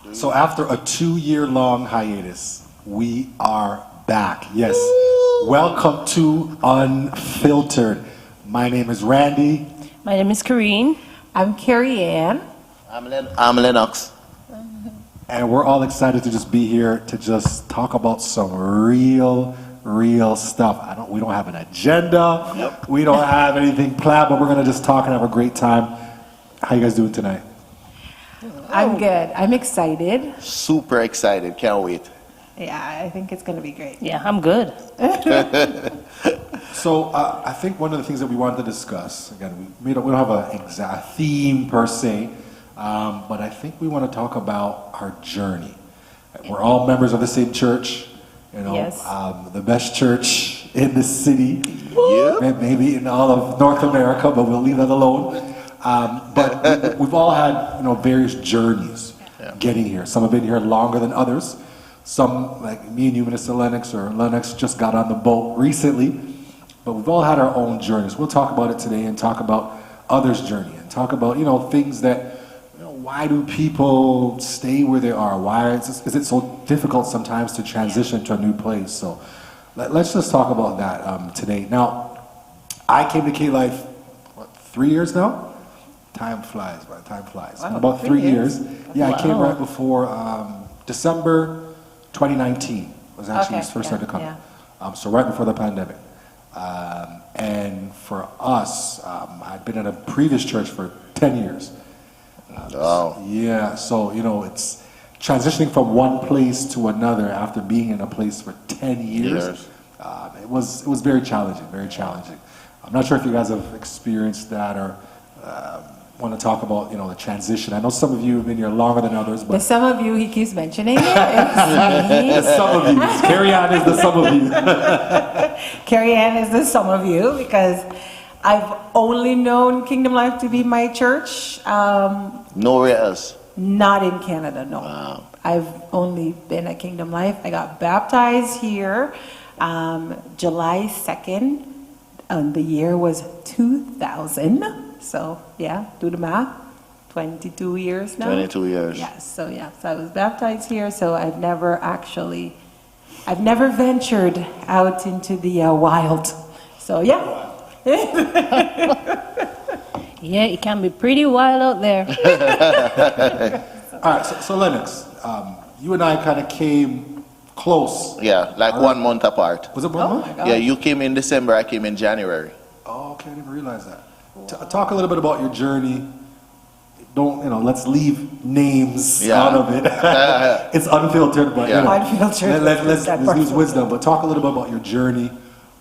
So after a 2-year-long hiatus, we are back. Yes. Welcome to Unfiltered. My name is Randy. My name is Kareen. I'm Carrie Ann. I'm Lennox. And we're all excited to just be here to just talk about some real stuff. We don't have an agenda. Yep. We don't have anything planned, but we're gonna just talk and have a great time. How you guys doing tonight? I'm good. I'm excited. Super excited. Can't wait. Yeah, I think it's going to be great. Yeah, I'm good. So I think one of the things that we wanted to discuss, again, we don't have an exact theme per se, but I think we want to talk about our journey. We're all members of the same church, Yes. The best church in the city, Yeah. maybe in all of North America, but we'll leave that alone. But we've all had, various journeys getting here. Some have been here longer than others. Some, like me and you, Minister Lennox, or Lennox, just got on the boat recently. But we've all had our own journeys. We'll talk about it today and talk about others' journey and talk about, things that, why do people stay where they are? Why is it so difficult sometimes to transition to a new place? So let's just talk about that today. Now, I came to K-Life, 3 years now? Time flies, man. Time flies. Wow, About 3 years. Yeah, Wow. I came right before December 2019 was actually his first time to come. Yeah. So right before the pandemic. And for us, I'd been at a previous church for 10 years. Wow. Yeah, so, it's transitioning from one place to another after being in a place for 10 years. It was very challenging, very challenging. I'm not sure if you guys have experienced that or want to talk about, the transition. I know some of you have been here longer than others, but The some of you he keeps mentioning. It's the some of you. Carrie Ann is the some of you. Carrie Ann is the some of you because I've only known Kingdom Life to be my church. Nowhere else. Not in Canada, no. Wow. I've only been at Kingdom Life. I got baptized here July 2nd. The year was 2000. So, yeah, do the math. 22 years now. 22 years. Yes, so I was baptized here. So I've never ventured out into the wild. So, yeah. Yeah, it can be pretty wild out there. All right, so Lennox, you and I kind of came close. Yeah, like 1 month apart. Was it 1 month? my God. Yeah, you came in December, I came in January. Oh, okay, I didn't realize that. Talk a little bit about your journey. Don't, let's leave names out of it. It's unfiltered, but, Unfiltered. let's use wisdom. But talk a little bit about your journey,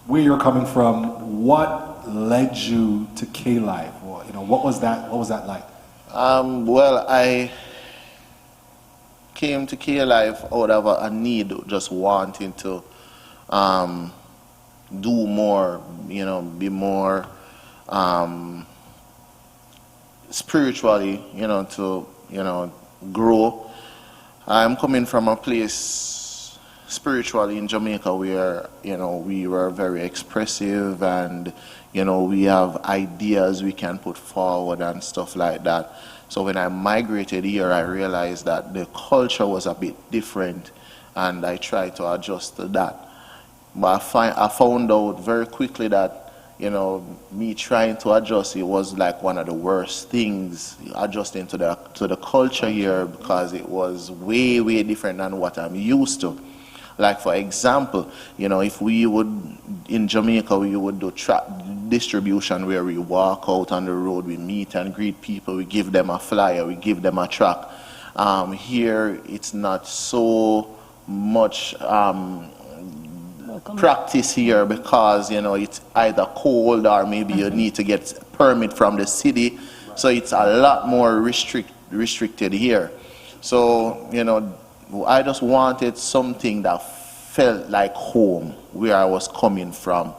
where you're coming from, what led you to K-Life? Well, what was that like? Well, I came to K-Life out of a need, just wanting to do more, be more spiritually, to, grow. I'm coming from a place spiritually in Jamaica where, we were very expressive and, we have ideas we can put forward and stuff like that. So when I migrated here, I realized that the culture was a bit different and I tried to adjust to that. But I found out very quickly that, me trying to adjust, it was like one of the worst things, adjusting to the culture here, because it was way different than what I'm used to. Like, for example, if we would, in Jamaica, we would do track distribution where we walk out on the road, we meet and greet people, we give them a flyer, we give them a track. Here, it's not so much practice here because, it's either cold or maybe you need to get permit from the city. So it's a lot more restricted here. So, I just wanted something that felt like home, where I was coming from.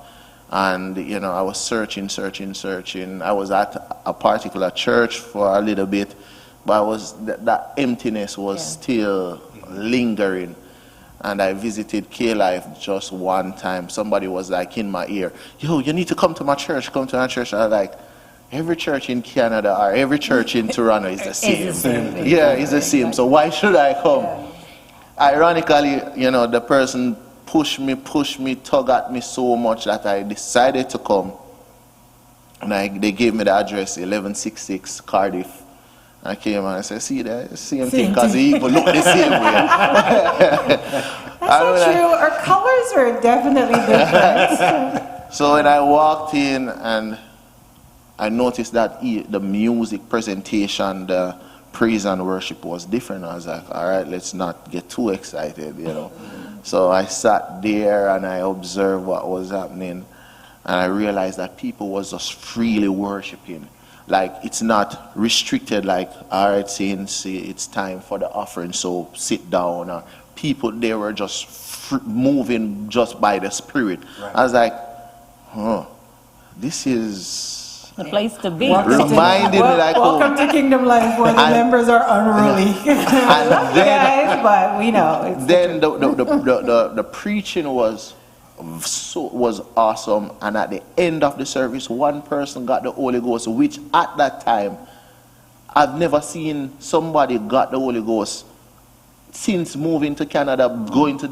And, I was searching. I was at a particular church for a little bit, but that emptiness was still lingering. And I visited K-Life just one time. Somebody was like in my ear, yo, you need to come to my church, I was like, every church in Canada or every church in Toronto is the same. It's the same. Yeah, it's the same. So why should I come? Ironically, you know, the person pushed me, tug at me so much that I decided to come. And they gave me the address, 1166 Cardiff. I came and I said, see that same thing, because he even look the same way. That's not true. Our colors are definitely different. So when I walked in and I noticed that the music presentation, the praise and worship was different, I was like, all right, let's not get too excited, you know. So I sat there and I observed what was happening, and I realized that people was just freely worshiping. Like, it's not restricted, like, all right, saints, it's time for the offering, so sit down. Or people, they were just moving just by the Spirit. Right. I was like, this is the place to be. Reminding me, like, welcome to Kingdom Life, where the members are unruly. And then, guys, but we know. It's then the preaching was awesome, and at the end of the service, one person got the Holy Ghost, which at that time I've never seen somebody got the Holy Ghost since moving to Canada, going to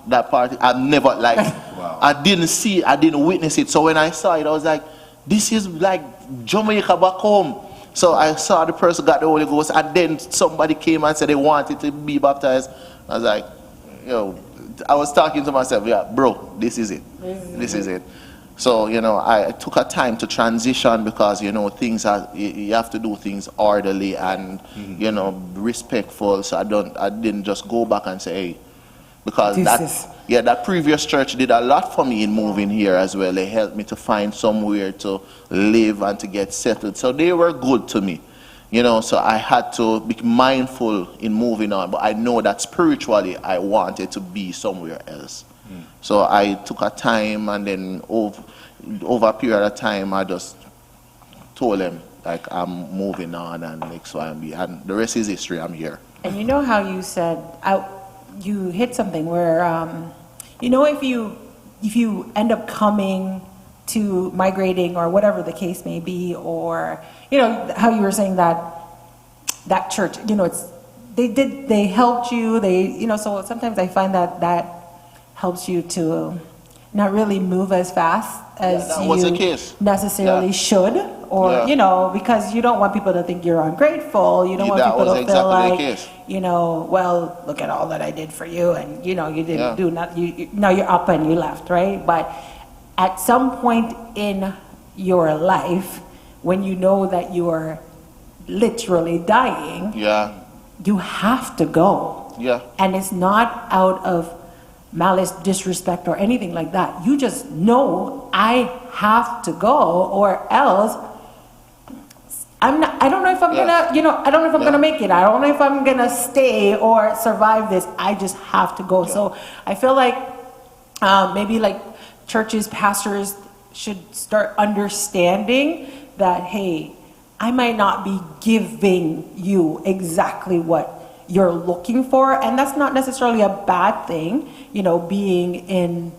that party. I've never, like, wow. I didn't witness it. So when I saw it, I was like, this is like Jamaica back home. So I saw the person got the Holy Ghost, and then somebody came and said they wanted to be baptized. I was like, yo, I was talking to myself, yeah, bro, this is it. This is it. So, you know, I took a time to transition, because, you know, you have to do things orderly and, you know, respectful. So I didn't just go back and say, hey, because that previous church did a lot for me in moving here as well. They helped me to find somewhere to live and to get settled. So they were good to me. You know, so I had to be mindful in moving on, but I know that spiritually I wanted to be somewhere else. So I took a time, and then over a period of time, I just told them, like, I'm moving on, and X, Y, and B, and the rest is history. I'm here. And you know how you said, you hit something where, you know, if you end up coming to migrating or whatever the case may be, or, you know, how you were saying that church, you know, they helped you, you know, so sometimes I find that helps you to not really move as fast as you necessarily should, or, you know, because you don't want people to think you're ungrateful. You don't want people to feel like, you know, well, look at all that I did for you, and, you know, you didn't do nothing. Now you're up and you left, right? But at some point in your life, when you know that you are literally dying, you have to go. Yeah. And it's not out of malice, disrespect, or anything like that. You just know, I have to go, or else I don't know if I'm gonna, you know, I don't know if I'm gonna make it. I don't know if I'm gonna stay or survive this. I just have to go. So I feel like maybe like churches, pastors should start understanding that, hey, I might not be giving you exactly what you're looking for, and that's not necessarily a bad thing, you know, being in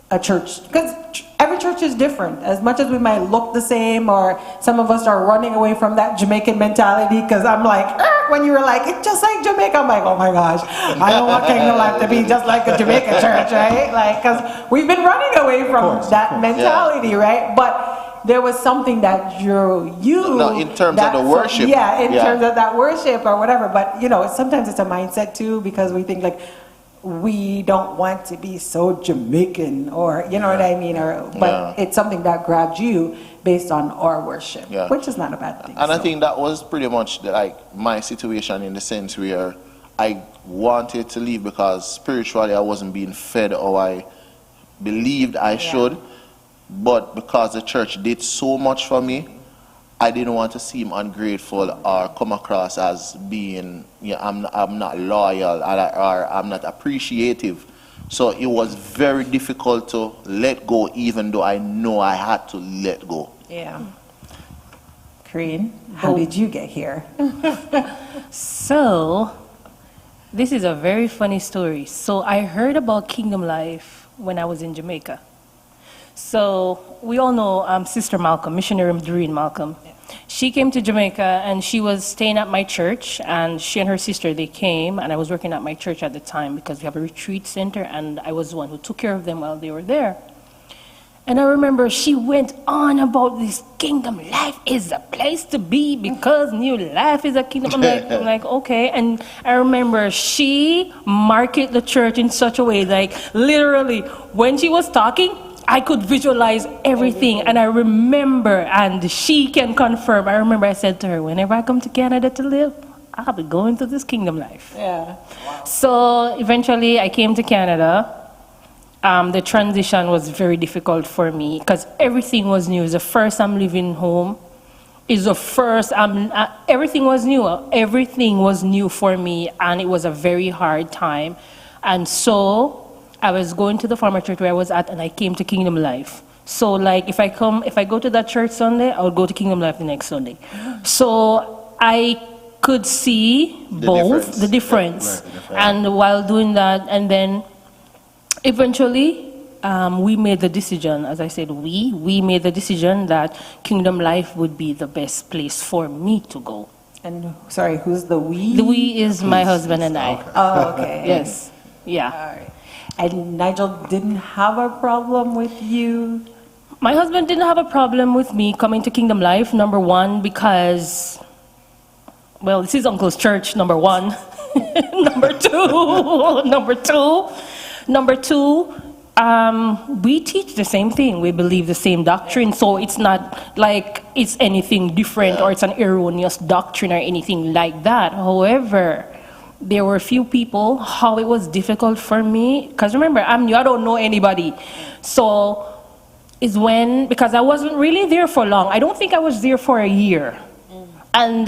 a church, because every church is different. As much as we might look the same, or some of us are running away from that Jamaican mentality, because I'm like, when you were like, it's just like Jamaica, I'm like, oh my gosh, I don't want Kingdom Life to be just like a Jamaican church, right? Like, because we've been running away from that mentality, right? But there was something that drew you. No, in terms of the worship. In terms of that worship or whatever. But, you know, sometimes it's a mindset too, because we think like, we don't want to be so Jamaican, or, you know what I mean? But it's something that grabbed you based on our worship, which is not a bad thing. And I think that was pretty much like my situation, in the sense where I wanted to leave because spiritually I wasn't being fed how I believed I should. But because the church did so much for me, I didn't want to seem ungrateful or come across as being, you know, I'm not loyal, or I'm not appreciative. So it was very difficult to let go, even though I know I had to let go. Yeah. Kareen, how did you get here? So, this is a very funny story. So I heard about Kingdom Life when I was in Jamaica. So we all know Sister Malcolm, missionary Doreen Malcolm. She came to Jamaica and she was staying at my church, and she and her sister, they came, and I was working at my church at the time because we have a retreat center, and I was the one who took care of them while they were there. And I remember she went on about this kingdom life is the place to be because new life is a kingdom. I'm like, okay. And I remember she marketed the church in such a way, like literally when she was talking, I could visualize everything. And I remember, and she can confirm, I remember I said to her, whenever I come to Canada to live, I'll be going to this kingdom life. Yeah. So eventually I came to Canada. The transition was very difficult for me because everything was new. It's the first I'm leaving home. It's the first everything was new. Everything was new for me, and it was a very hard time. And so I was going to the former church where I was at, and I came to Kingdom Life. So like if I go to that church Sunday, I would go to Kingdom Life the next Sunday. So I could see the difference. And while doing that, and then eventually, we made the decision, as I said, we made the decision that Kingdom Life would be the best place for me to go. And sorry, who's the we? The we is my husband and I. Oh, okay. Yes. Yeah. All right. And Nigel didn't have a problem with you? My husband didn't have a problem with me coming to Kingdom Life, number one, because, well, this is Uncle's church, number one. Number two, we teach the same thing. We believe the same doctrine. So it's not like it's anything different or it's an erroneous doctrine or anything like that. However, there were a few people, how it was difficult for me, because remember, I'm new, I don't know anybody. So it's because I wasn't really there for long. I don't think I was there for a year. And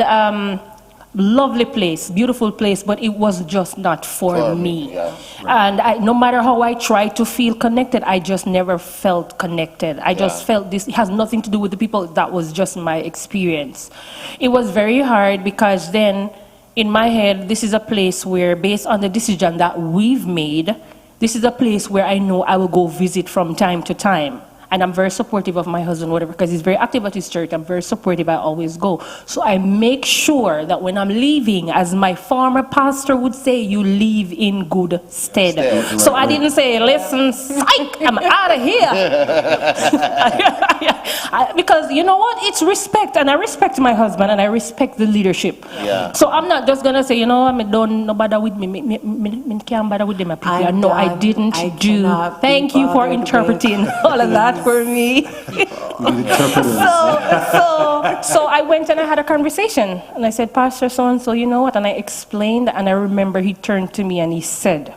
lovely place, beautiful place, but it was just not for me. Yeah. And no matter how I tried to feel connected, I just never felt connected. I just felt this has nothing to do with the people. That was just my experience. It was very hard because then in my head, this is a place where, based on the decision that we've made, this is a place where I know I will go visit from time to time. And I'm very supportive of my husband, whatever, because he's very active at his church. I'm very supportive. I always go. So I make sure that when I'm leaving, as my former pastor would say, you leave in good stead. So I didn't say, listen, psych, I'm out of here. Because you know what? It's respect. And I respect my husband and I respect the leadership. Yeah. So I'm not just going to say, you know, I don't bother with me. Me can't bother with them. No, I didn't do. Thank you for interpreting all of that for me. So I went and I had a conversation and I said, Pastor so-and-so, you know what? And I explained, and I remember he turned to me and he said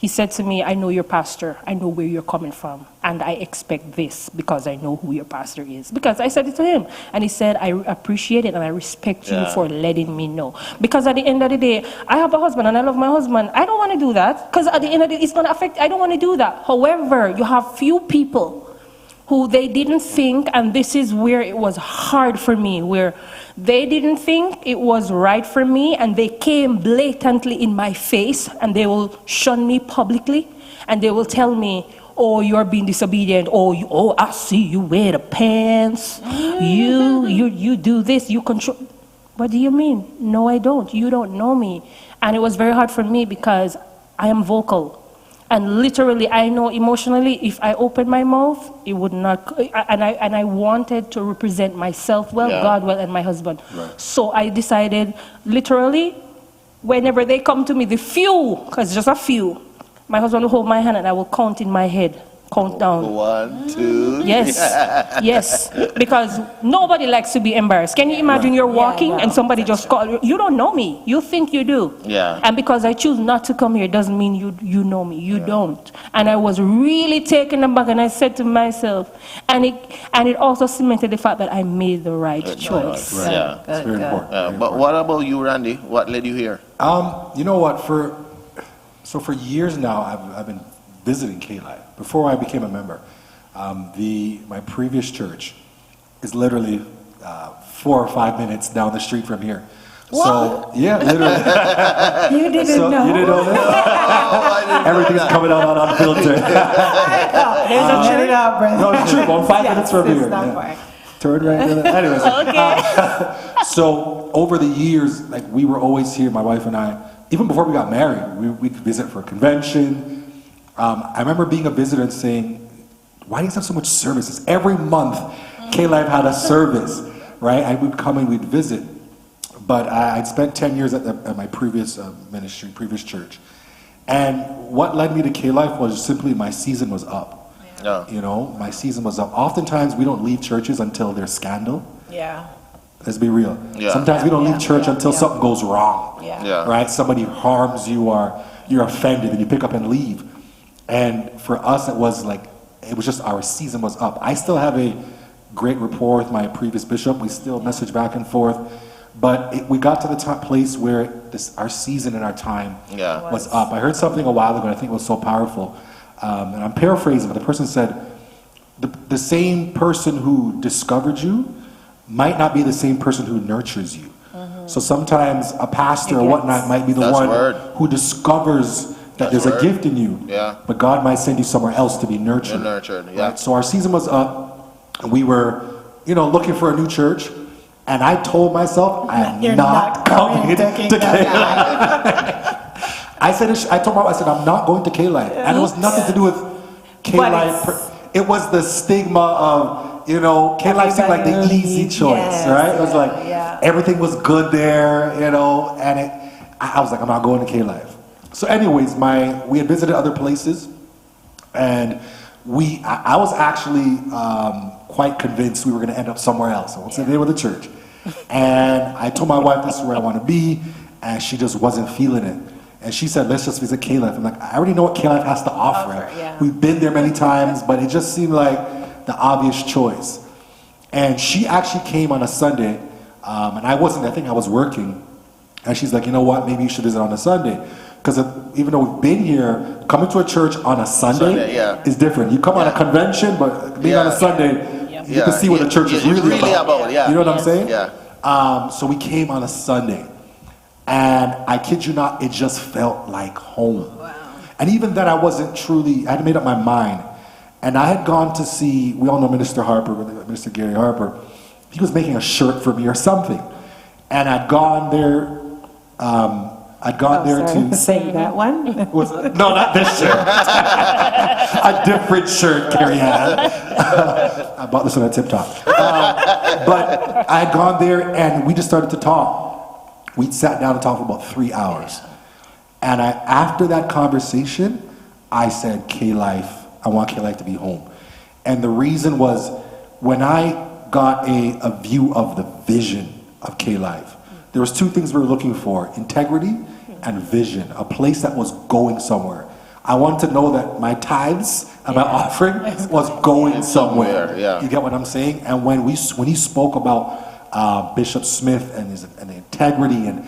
to me, I know your pastor, I know where you're coming from, and I expect this because I know who your pastor is. Because I said it to him, and he said, I appreciate it and I respect you for letting me know. Because at the end of the day, I have a husband and I love my husband. I don't want to do that because at the end of the day, it's going to affect, I don't want to do that. However, you have few people who they didn't think, and this is where it was hard for me, where they didn't think it was right for me, and they came blatantly in my face, and they will shun me publicly, and they will tell me, oh, you're being disobedient, oh, I see you wear the pants, you do this, you control. What do you mean? No, I don't. You don't know me. And it was very hard for me because I am vocal. And literally, I know emotionally, if I open my mouth, it would not. And I wanted to represent myself well, God well, and my husband. Right. So I decided, literally, whenever they come to me, the few, because just a few, my husband will hold my hand and I will count in my head. Count down. 1, 2. Yes, yes. Because nobody likes to be embarrassed. Can you imagine you're walking and somebody just call you don't know me. You think you do. Yeah. And because I choose not to come here doesn't mean you know me. You don't. And I was really taken aback, and I said to myself, and it also cemented the fact that I made the right choice. Right. Yeah. It's very important. But what about you, Randy? What led you here? You know what? For years now, I've been visiting K-Life before I became a member. My previous church is literally 4 or 5 minutes down the street from here. So, yeah, literally. You didn't So, know. you didn't know that? Everything's coming out on Unfiltered. There's a tree out, brother. No, it's true. About 5 minutes from it's here. not Yeah. far. Turn right. Anyways. Okay. So over the years, like we were always here, my wife and I, even before we got married, we'd visit for a convention. I remember being a visitor and saying, why do you have so much services? Every month, K-Life had a service, right? And we'd come and we'd visit. But I'd spent 10 years at my previous ministry, previous church. And what led me to K-Life was simply my season was up. Yeah. You know, my season was up. Oftentimes we don't leave churches until there's scandal. Yeah. Let's be real. Yeah. Sometimes we don't leave church until yeah. something goes wrong. Yeah. Yeah. Right? Somebody harms you or you're offended and you pick up and leave. And for us, it was just our season was up. I still have a great rapport with my previous bishop. We still message back and forth. But we got to the top place where our season and our time was up. I heard something a while ago and I think it was so powerful. And I'm paraphrasing, but the person said, the same person who discovered you might not be the same person who nurtures you. So sometimes a pastor or whatnot might be the one who discovers that there's a gift in you. Yeah. But God might send you somewhere else to be nurtured. Yeah. Right? So our season was up and we were, looking for a new church. And I told myself, I'm not coming to K-Life. I told my wife, I said, I'm not going to K-Life. And it was nothing to do with K-Life. It was the stigma of, K-Life seemed like the easy choice, right? It was like, everything was good there, and I was like, I'm not going to K-Life. So anyways, we had visited other places, and I was actually quite convinced we were going to end up somewhere else. I won't say the name of the church. And I told my wife this is where I want to be, and she just wasn't feeling it. And she said, let's just visit K-Life. I'm like, I already know what K-Life has to offer. We've been there many times, but it just seemed like the obvious choice. And she actually came on a Sunday, and I think I was working. And she's like, you know what, maybe you should visit on a Sunday. Because even though we've been here, coming to a church on a Sunday is different. You come on a convention, but being on a Sunday, you can see what the church is really about. You know what I'm saying? Yeah. So we came on a Sunday. And I kid you not, it just felt like home. Wow. And even then I hadn't made up my mind. And I had gone to see, we all know Minister Gary Harper. He was making a shirt for me or something. And I'd gone there to say that one. No, not this shirt. A different shirt Carrie had. I bought this one at Tip Top. But I had gone there and we just started to talk. We sat down and talked for about 3 hours. And after that conversation, I said, K-Life, I want K-Life to be home. And the reason was when I got a view of the vision of K-Life, there was two things we were looking for: integrity and vision, a place that was going somewhere. I wanted to know that my tithes and my offering was going somewhere. You get what I'm saying? And when he spoke about Bishop Smith and the integrity and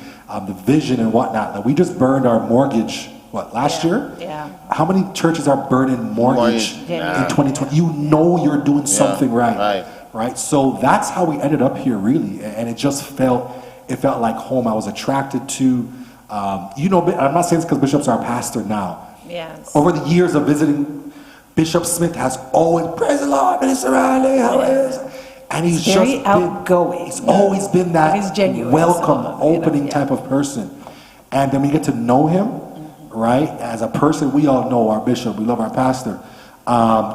the vision and whatnot, that we just burned our mortgage, last year? Yeah. How many churches are burning mortgage in 2020? You know you're doing something right? So that's how we ended up here, really. And it just felt like home. I was attracted to, I'm not saying it's because Bishop's our pastor now. Yes. Over the years of visiting, Bishop Smith has always, praise the Lord, Minister Riley, how is it? And he's very outgoing. He's always been that welcome, opening type of person. And then we get to know him, right? As a person, we all know our bishop, we love our pastor.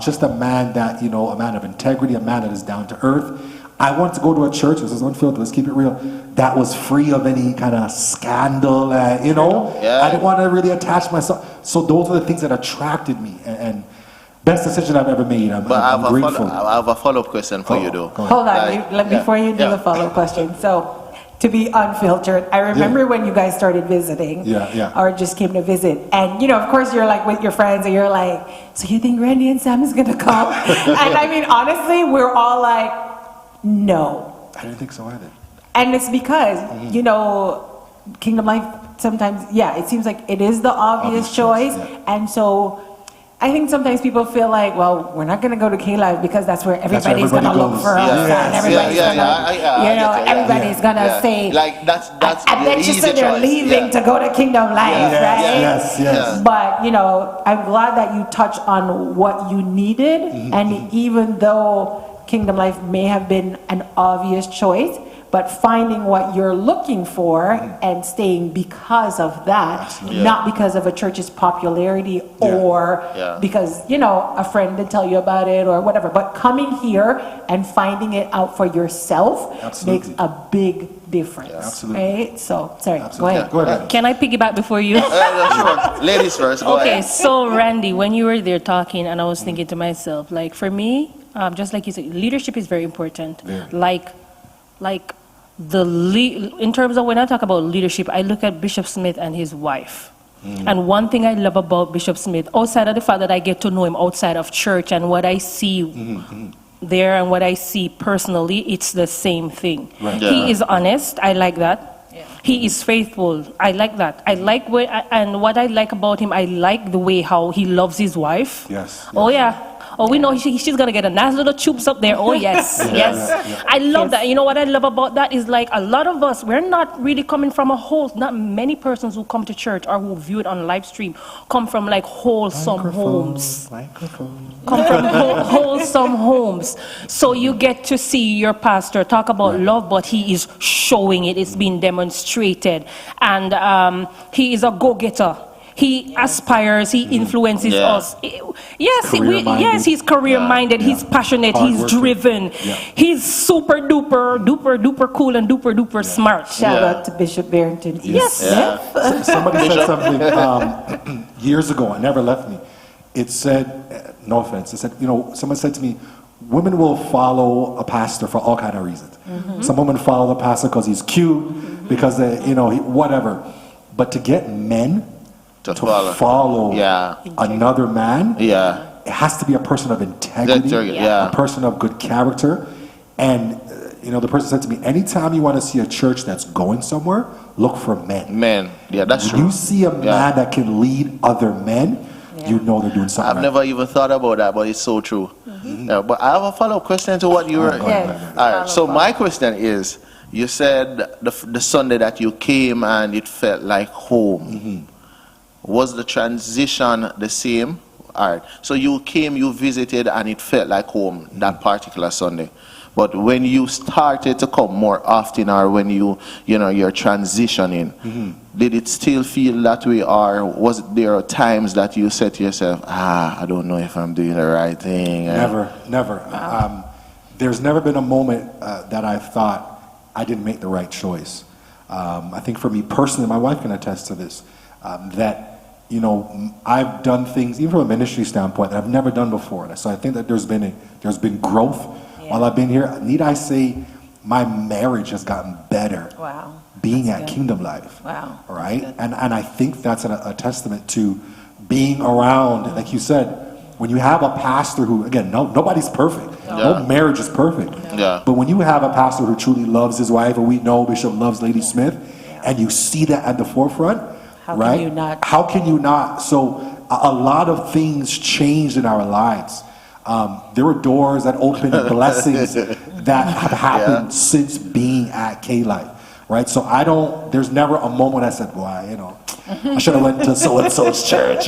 Just a man that, a man of integrity, a man that is down to earth. I wanted to go to a church, this is Unfiltered, let's keep it real, that was free of any kind of scandal, I didn't want to really attach myself. So those are the things that attracted me. And best decision I've ever made. I'm grateful. I have a follow-up question for you, though. Hold on, before you do the follow-up question. So, to be unfiltered, I remember when you guys started visiting, or just came to visit, and of course you're like with your friends, and you're like, so you think Randy and Sam is gonna come? And I mean, honestly, we're all like, no. I didn't think so either. And it's because, Kingdom Life sometimes, it seems like it is the obvious choice. And so I think sometimes people feel like, well, we're not going to go to K-Live because that's where everybody's going to everybody look goes. for us. Yeah. And everybody's Yeah, going to, I get it, everybody's going to say, like that's I the bet you easy said they're choice. leaving to go to Kingdom Life, Yeah. right? Yes, yes. But, I'm glad that you touched on what you needed. And even though Kingdom Life may have been an obvious choice, but finding what you're looking for and staying because of that, Absolutely. not because of a church's popularity or because, a friend did tell you about it or whatever. But coming here and finding it out for yourself Absolutely. makes a big difference. Absolutely. Right? So, sorry, Absolutely. go ahead. Go ahead. Can I piggyback before you? Sure. Ladies first. Go Okay, ahead. so Randy, when you were there talking, and I was thinking to myself, like for me, just like you said, leadership is very important. Very. Like in terms of when I talk about leadership, I look at Bishop Smith and his wife. And one thing I love about Bishop Smith, outside of the fact that I get to know him outside of church and what I see there and what I see personally, it's the same thing. Right. Yeah. He is honest. I like that. He is faithful. I like that. I like and what I like about him, I like the way how he loves his wife. Yes. Oh yeah. Oh, we know she's gonna get a nice little tubes up there. Oh yes, yes. I love that. You know what I love about that is like a lot of us, we're not really coming from not many persons who come to church or who view it on live stream come from like wholesome homes. Come from wholesome homes. So you get to see your pastor talk about love, but he is showing it. It's being demonstrated, and he is a go-getter. He aspires, he influences us. Yes, he's career-minded, he's passionate, he's driven. He's super duper cool and duper smart. Shout out to Bishop Barrington. Yes. Somebody said something years ago, it never left me. It said, no offense, it said, someone said to me, women will follow a pastor for all kind of reasons. Some women follow the pastor because he's cute, because, whatever. But to get men to follow another man, it has to be a person of integrity, a person of good character. And the person said to me, anytime you want to see a church that's going somewhere, look for men. That's true. You see a man that can lead other men, you know they're doing something I've never even thought about that, but it's so true. But I have a follow-up question to what you were... All right, so my question is, you said the Sunday that you came and it felt like home. Was the transition the same? All right. So you came, you visited, and it felt like home that particular Sunday. But when you started to come more often, or when you're transitioning, did it still feel that way, or was there times that you said to yourself, I don't know if I'm doing the right thing? Never. There's never been a moment that I thought I didn't make the right choice. I think for me personally, my wife can attest to this, that I've done things, even from a ministry standpoint, that I've never done before. So I think that there's been growth while I've been here. Need I say, my marriage has gotten better being at Kingdom Life. Wow. All right? And I think that's a testament to being around, like you said, when you have a pastor who, again, nobody's perfect. No marriage is perfect. But when you have a pastor who truly loves his wife, or we know Bishop loves Lady Smith, and you see that at the forefront, How can you not? So a lot of things changed in our lives. There were doors that opened and blessings that have happened since being at K-Life, right? So there's never a moment I said, well, I should have went to so-and-so's church.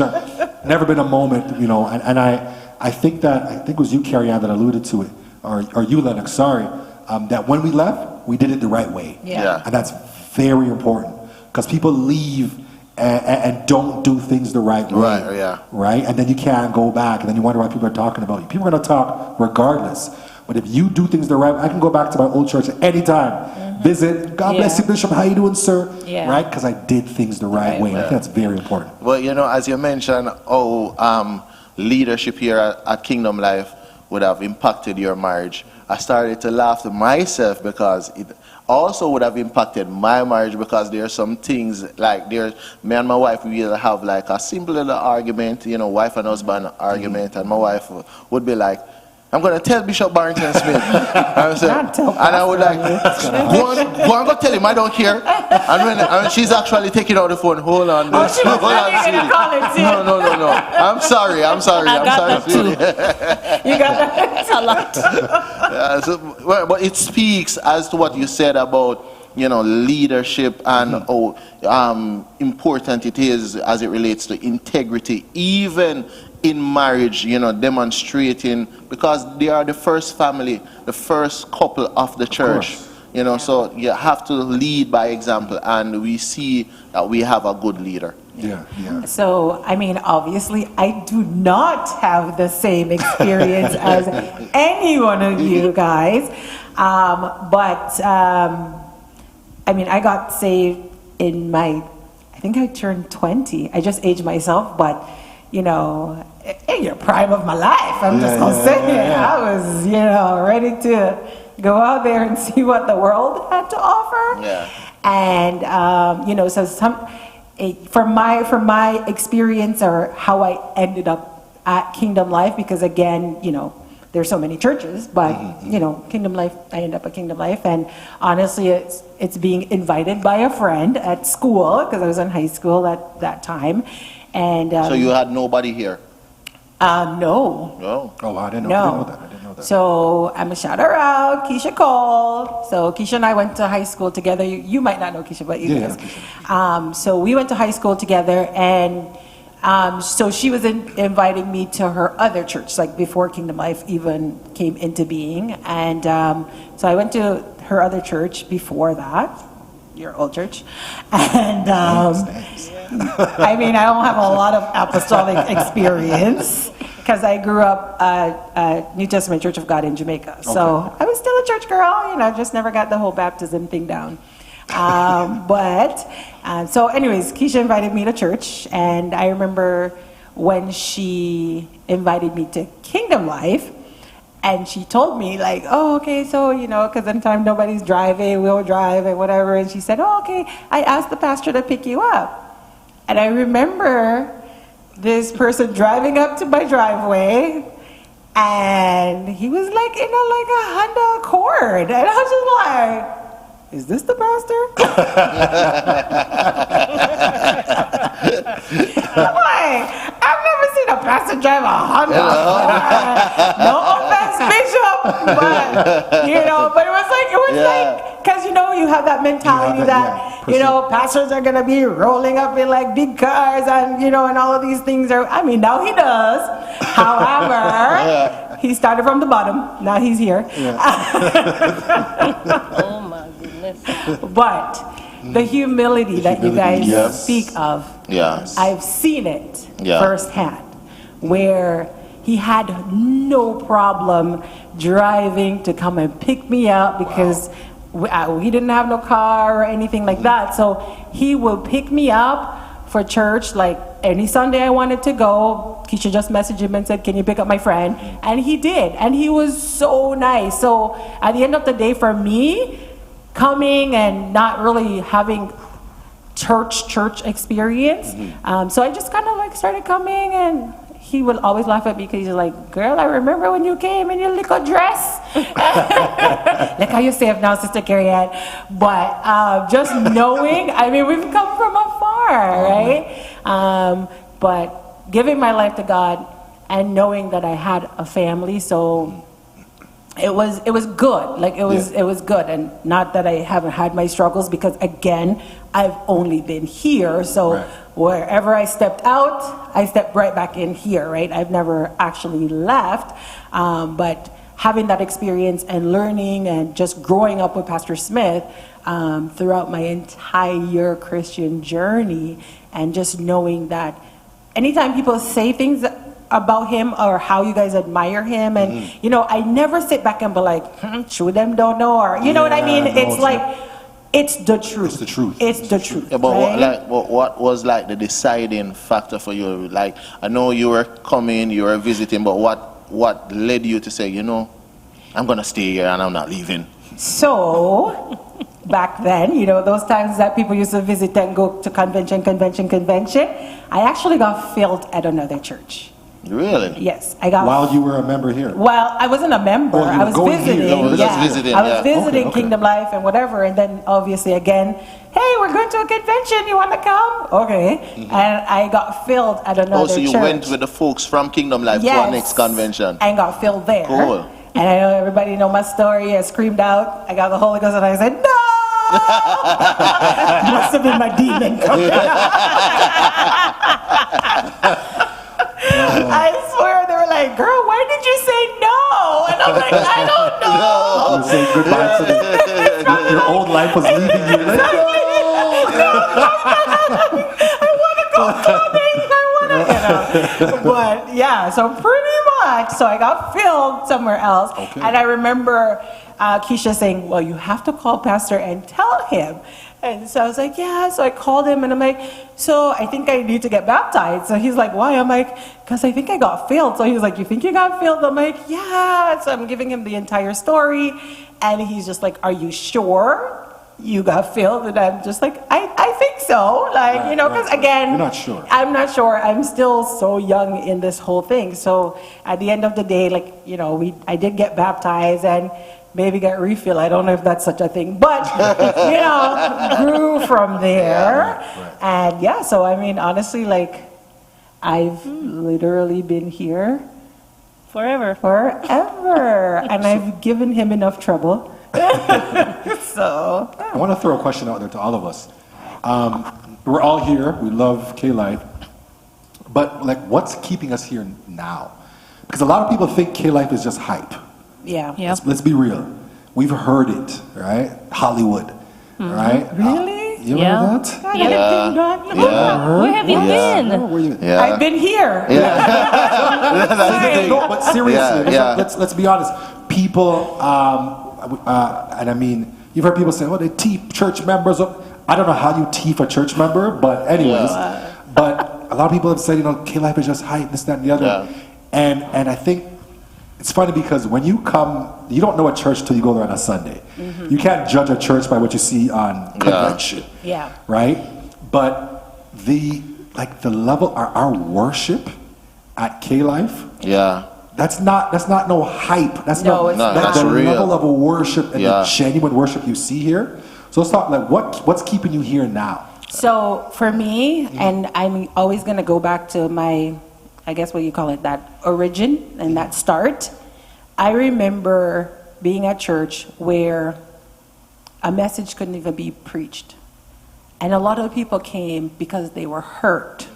Never been a moment, and I think it was you, Carrie Ann, that alluded to it, or you, Lennox, sorry, that when we left, we did it the right way. And that's very important, because people leave and don't do things the right way. Right? And then you can't go back, and then you wonder why people are talking about you. People are going to talk regardless. But if you do things the right way, I can go back to my old church at any time, visit, God bless you, Bishop, how you doing, sir? Right? Because I did things the right way. I think that's very important. Well, as you mentioned, leadership here at Kingdom Life would have impacted your marriage. I started to laugh to myself because it also would have impacted my marriage, because there are some things like me and my wife, we will have like a simple little argument, wife and husband argument, and my wife would be like, I'm going to tell Bishop Barrington Smith. Not tell And I would like, Pastor. go and go tell him, I don't care. And she's actually taking out the phone. Hold on. Oh, she was Hold on, really gonna sweetie. call it, too. No. I'm sorry. I got that sweetie. You got that? It's a lot. But it speaks as to what you said about, leadership and how important it is as it relates to integrity, even in marriage, demonstrating, because they are the first family, the first couple of the church, so you have to lead by example, and we see that we have a good leader. Yeah. So, I mean, obviously, I do not have the same experience as any one of you guys. I mean, I got saved in I think I turned 20. I just aged myself, but, in your prime of my life, I'm just going to say it. I was, ready to go out there and see what the world had to offer. Yeah. And, so from my experience or how I ended up at Kingdom Life, because again, there's so many churches, but Kingdom Life, I end up at Kingdom Life, and honestly, it's being invited by a friend at school, because I was in high school at that time, and So you had nobody here? no. No. Oh, I didn't No. know that. I didn't know that. So I'm a shout her out, Keisha Cole. So Keisha and I went to high school together. You might not know Keisha, but you guys. So we went to high school together, and so she was inviting me to her other church, like before Kingdom Life even came into being. And so I went to her other church before that, your old church. And I mean, I don't have a lot of apostolic experience, because I grew up at New Testament Church of God in Jamaica. So I was still a church girl, just never got the whole baptism thing down. So anyways, Keisha invited me to church, and I remember when she invited me to Kingdom Life, and she told me like, oh, okay, so, because at the time nobody's driving, we'll drive and whatever, and she said, oh, okay, I asked the pastor to pick you up. And I remember this person driving up to my driveway, and he was like in a Honda Accord, and I was just like, is this the pastor? I'm like, I've never seen a pastor drive a Honda Accord. No offense, Bishop, but but it was like, because you have that mentality pastors are gonna be rolling up in like big cars and and all of these things are. I mean, now he does. However, he started from the bottom. Now he's here. Oh my goodness. But the humility that you guys speak of, I've seen it firsthand, where he had no problem driving to come and pick me up, because we didn't have no car or anything like that. So he would pick me up for church, like any Sunday I wanted to go. Keisha just messaged him and said, can you pick up my friend? And he did. And he was so nice. So at the end of the day, for me, coming and not really having church experience, so I just kind of like started coming, and he would always laugh at me, because he's like, girl, I remember when you came in your little dress. Like how you say it now, Sister Carrie Ann. But just knowing, I mean, we've come from afar, right? But giving my life to God and knowing that I had a family, so it was good. Like it was good, and not that I haven't had my struggles, because again, I've only been here, so wherever I stepped out, I stepped right back in here, right? I've never actually left, but having that experience and learning and just growing up with Pastor Smith throughout my entire Christian journey, and just knowing that anytime people say things about him or how you guys admire him, and I never sit back and be like, true, them don't know, or you know what I mean? It's like, it's the truth. It's the truth. It's the truth. Yeah, but right? what was like the deciding factor for you? Like, I know you were coming, you were visiting, but what led you to say, I'm gonna stay here and I'm not leaving? So back then, those times that people used to visit and go to convention, I actually got filled at another church. Really? Yes, I got. While you were a member here? Well, I wasn't a member. Oh, you I were was going here. visiting. You were just visiting, I was yeah. visiting Okay. Kingdom Life and whatever, and then obviously again, hey, we're going to a convention. You want to come? Okay. And I got filled at another Oh, so you church. went with the folks from Kingdom Life to our next convention. And got filled there. Cool. And I know everybody know my story. I screamed out. I got the Holy Ghost, and I said, no. Must have been my demon coming. I swear they were like, girl, why did you say no? And I'm like, I don't know. You say goodbye to your old life was leaving you. Like, no. I want to go clubbing. But yeah, so pretty much. So I got filled somewhere else. Okay. And I remember Keisha saying, well, you have to call Pastor and tell him. And so I was like, yeah. So I called him and I'm like, so I think I need to get baptized. So he's like, why? I'm like, because I think I got filled. So he's like, you think you got filled? I'm like, yeah. So I'm giving him the entire story. And he's just like, are you sure you got filled? And I'm just like, I think so. Like, Right, because right. again, You're not sure. I'm not sure. I'm still so young in this whole thing. So at the end of the day, like, I did get baptized and maybe get refill. I don't know if that's such a thing, but, grew from there. Right. And yeah, so I mean, honestly, like, I've literally been here Forever. forever. And I've given him enough trouble. So, I want to throw a question out there to all of us. We're all here. We love K-Life. But, like, what's keeping us here now? Because a lot of people think K-Life is just hype. yeah. Yeah. Let's be real. We've heard it, right? Hollywood, right? Really? You Yeah. heard that? God, I didn't think that. Where have you been? Where you been? Yeah. I've been here. No, but seriously, Yeah. let's be honest. People, and I mean, you've heard people say, "Oh, they teeth church members." I don't know how you teeth a church member, but anyways, but a lot of people have said, K-Life is just hype, this, that, and the other, Yeah. and I think it's funny because when you come, you don't know a church till you go there on a Sunday. You can't judge a church by what you see on convention, Yeah. right? But the level, our worship at K-Life. Yeah. That's not no hype. That's No, not it's not. that's the That's real. level of worship and Yeah. the genuine worship you see here. So let's talk like what's keeping you here now? So for me, and I'm always going to go back to my, I guess what you call it, that origin and that start. I remember being at church where a message couldn't even be preached. And a lot of people came because they were hurt.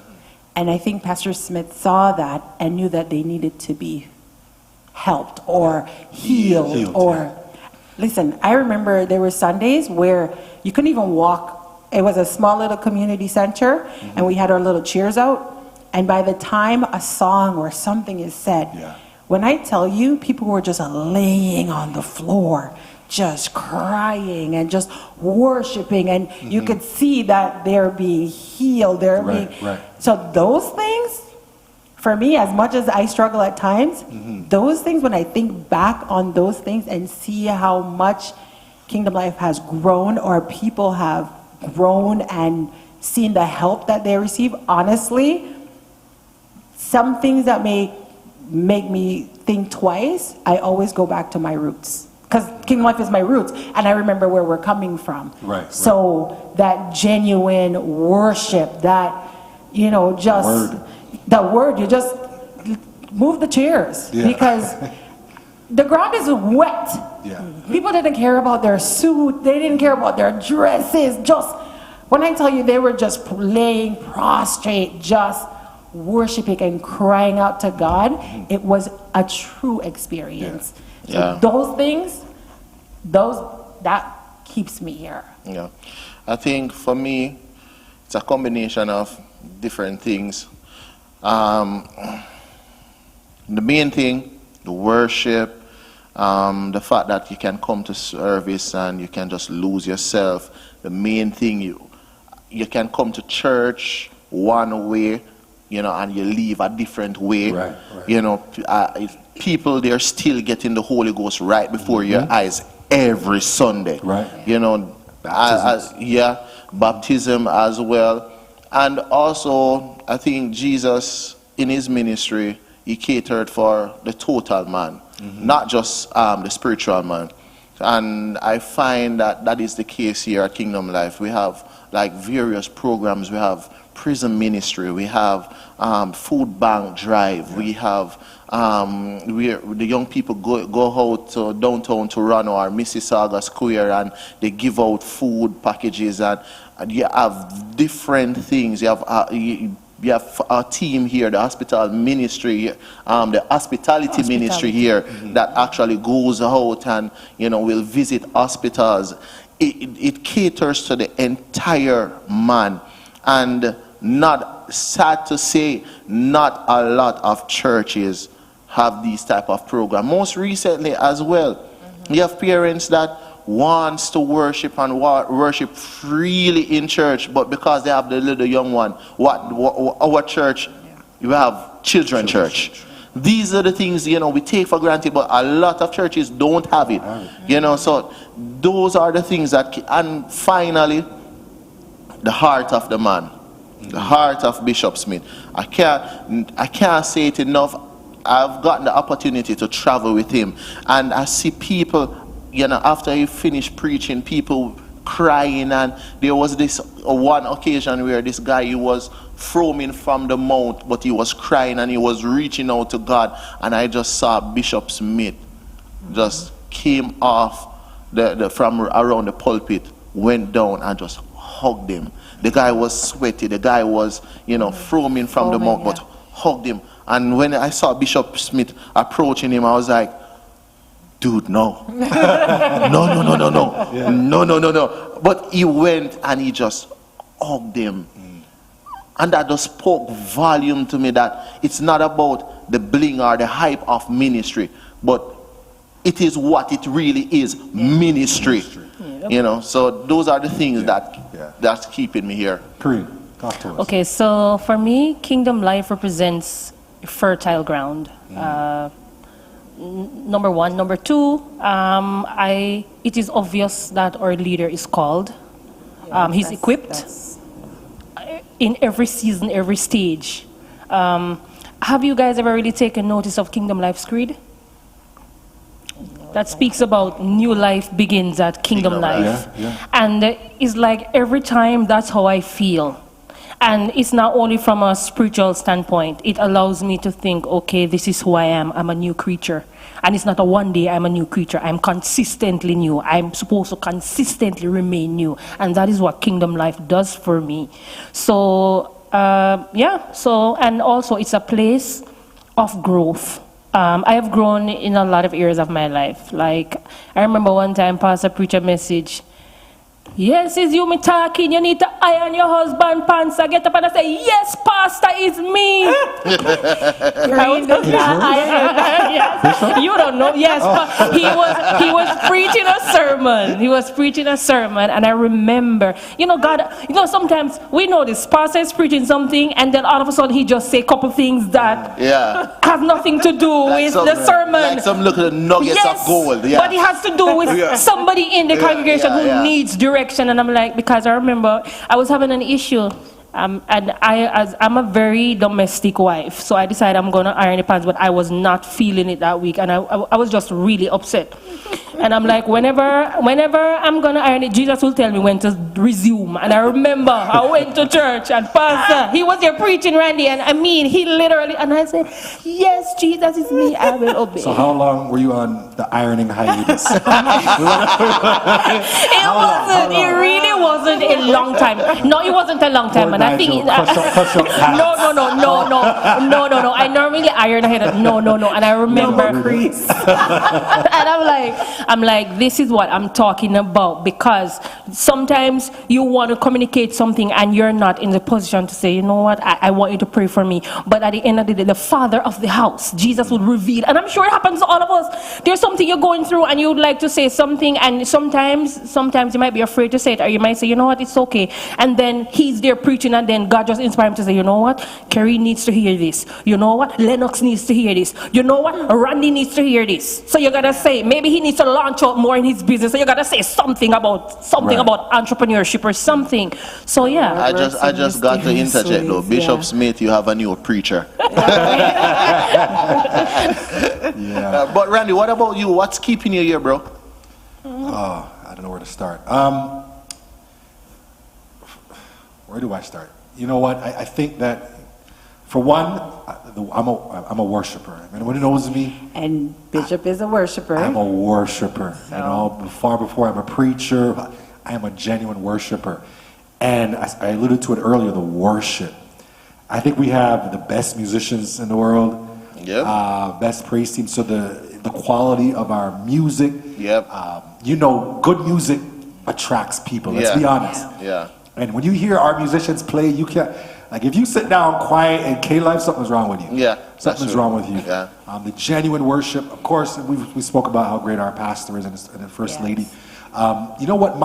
And I think Pastor Smith saw that and knew that they needed to be helped or healed or... Listen, I remember there were Sundays where you couldn't even walk. It was a small little community center, and we had our little chairs out. And by the time a song or something is said, when I tell you, people were just laying on the floor, just crying and just worshiping, and you could see that they're being healed. Right. So those things, for me, as much as I struggle at times, those things, when I think back on those things and see how much Kingdom Life has grown or people have grown and seen the help that they receive, honestly, some things that make me think twice, I always go back to my roots. Because Kingdom Life is my roots, and I remember where we're coming from. Right. So that genuine worship, that, just... The word, you just move the chairs because the ground is wet. Yeah. People didn't care about their suit. They didn't care about their dresses. Just, when I tell you, they were just laying prostrate, just worshiping and crying out to God. It was a true experience. Yeah. So those things, that keeps me here. Yeah. I think for me, it's a combination of different things. The main thing, the worship, the fact that you can come to service and you can just lose yourself. The main thing, you can come to church one way, and you leave a different way. Right. People, they're still getting the Holy Ghost right before your eyes every Sunday. Right. Baptisms. Baptism as well. And also, I think Jesus, in his ministry, he catered for the total man, not just the spiritual man. And I find that that is the case here at Kingdom Life. We have like various programs. We have prison ministry. We have food bank drive. We have the young people go out to downtown Toronto or Mississauga Square, and they give out food packages, and you have different things. You have you have a team here, the hospital ministry, the hospitality ministry here that actually goes out and will visit hospitals. It caters to the entire man, and not sad to say, not a lot of churches have these type of program. Most recently as well, you have parents that wants to worship and worship freely in church, but because they have the little young one, our church, you have children church. These are the things we take for granted, but a lot of churches don't have it. So those are the things that. And finally, the heart of the man, the heart of Bishop Smith. I can't say it enough. I've gotten the opportunity to travel with him, and I see people, after he finished preaching, people crying. And there was this one occasion where this guy, he was foaming from the mouth, but he was crying and he was reaching out to God. And I just saw Bishop Smith just came off from around the pulpit, went down and just hugged him. The guy was sweaty. The guy was, foaming from the mouth, but hugged him. And when I saw Bishop Smith approaching him, I was like, dude, no. No. But he went and he just hugged him. And that just spoke volume to me that it's not about the bling or the hype of ministry, but it is what it really is, ministry. So those are the things that's keeping me here. Kareem, talk to us. Okay, so for me, Kingdom Life represents fertile ground. Number one. Number two, it is obvious that our leader is called. He's equipped in every season, every stage. Have you guys ever really taken notice of Kingdom Life's creed? That speaks about new life begins at Kingdom Life. And it's like every time that's how I feel. And it's not only from a spiritual standpoint. It allows me to think, okay, this is who I am. I'm a new creature. And it's not a one day I'm a new creature. I'm consistently new. I'm supposed to consistently remain new. And that is what Kingdom Life does for me. So, and also it's a place of growth. I have grown in a lot of areas of my life. Like, I remember one time Pastor preached a message. Yes, it's you me talking. You need to iron your husband pants. I get up and I say, yes, Pastor, it's me. Yes. You don't know. Yes, but he was preaching a sermon. He was preaching a sermon, and I remember, God, sometimes we know this pastor is preaching something, and then all of a sudden he just say a couple things that have nothing to do with the sermon. Like some little nuggets of gold. But it has to do with somebody in the congregation who needs direction. And I'm like, because I remember I was having an issue, and I'm a very domestic wife, so I decided I'm going to iron the pants, but I was not feeling it that week, and I was just really upset. And I'm like, whenever I'm going to iron it, Jesus will tell me when to resume. And I remember I went to church, and Pastor, he was there preaching, Randy, and he literally, and I said, yes, Jesus is me, I will obey. So how long were you on the ironing hiatus? It really wasn't a long time. No, it wasn't a long time. And I think no. I normally iron ahead. No. And I remember, and I'm like, this is what I'm talking about, because sometimes you want to communicate something and you're not in the position to say, you know what, I want you to pray for me. But at the end of the day, the father of the house, Jesus, would reveal. And I'm sure it happens to all of us. There's something you're going through and you would like to say something, and sometimes you might be afraid to say it, or you might say, you know what, it's okay. And then he's there preaching, and then God just inspired him to say, you know what, Kerry needs to hear this. You know what, Lennox needs to hear this. You know what? Randy needs to hear this. So you gotta say, maybe he needs to launch out more in his business. So you gotta say something about entrepreneurship or something. So yeah. I just got to interject though. Bishop Smith, you have a new preacher. Yeah. But Randy, what about you? What's keeping you here, bro? Oh, I don't know where to start. Where do I start? You know what? I think that, for one, I'm a worshiper. Anyone who knows me, And Bishop is a worshiper. I'm a worshiper. You know, far before I'm a preacher, I am a genuine worshiper. And I alluded to it earlier, the worship. I think we have the best musicians in the world. Yep. Best praise team. So the quality of our music. Yep. You know, good music attracts people. Let's be honest. Yeah. And when you hear our musicians play, you can't, like, if you sit down quiet in K-Life, something's wrong with you. Yeah. Something's wrong with you. Yeah. The genuine worship, of course, we spoke about how great our pastor is and the First Lady. You know what,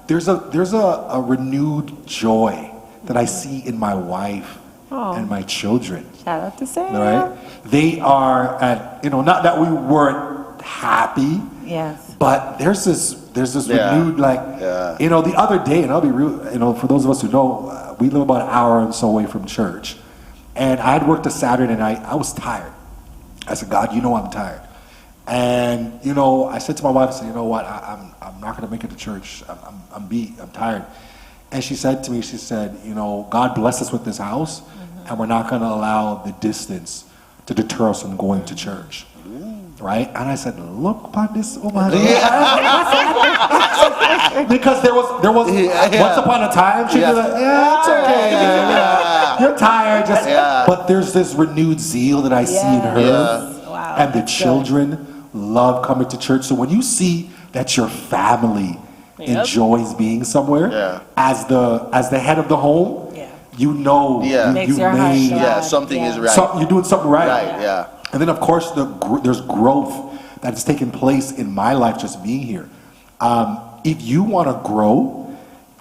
there's a renewed joy that I see in my wife and my children. Shout out to Sarah. Right? They are, not that we weren't happy. Yes. But there's this renewed, the other day, and I'll be real, for those of us who know, we live about an hour or so away from church. And I'd worked a Saturday night. I was tired. I said, God, you know I'm tired. And, I said to my wife, I said, you know what, I'm not going to make it to church. I'm beat. I'm tired. And she said to me, God bless us with this house, and we're not going to allow the distance to deter us from going to church. Right? And I said, look upon this woman. Because there was once upon a time, she'd be like, it's okay. You're tired. But there's this renewed zeal that I see in her. Wow. And the children love coming to church. So when you see that your family enjoys being somewhere, as the head of the home, you know something is right. You're doing something right. Right, yeah. And then, of course, there's growth that has taken place in my life just being here. If you want to grow,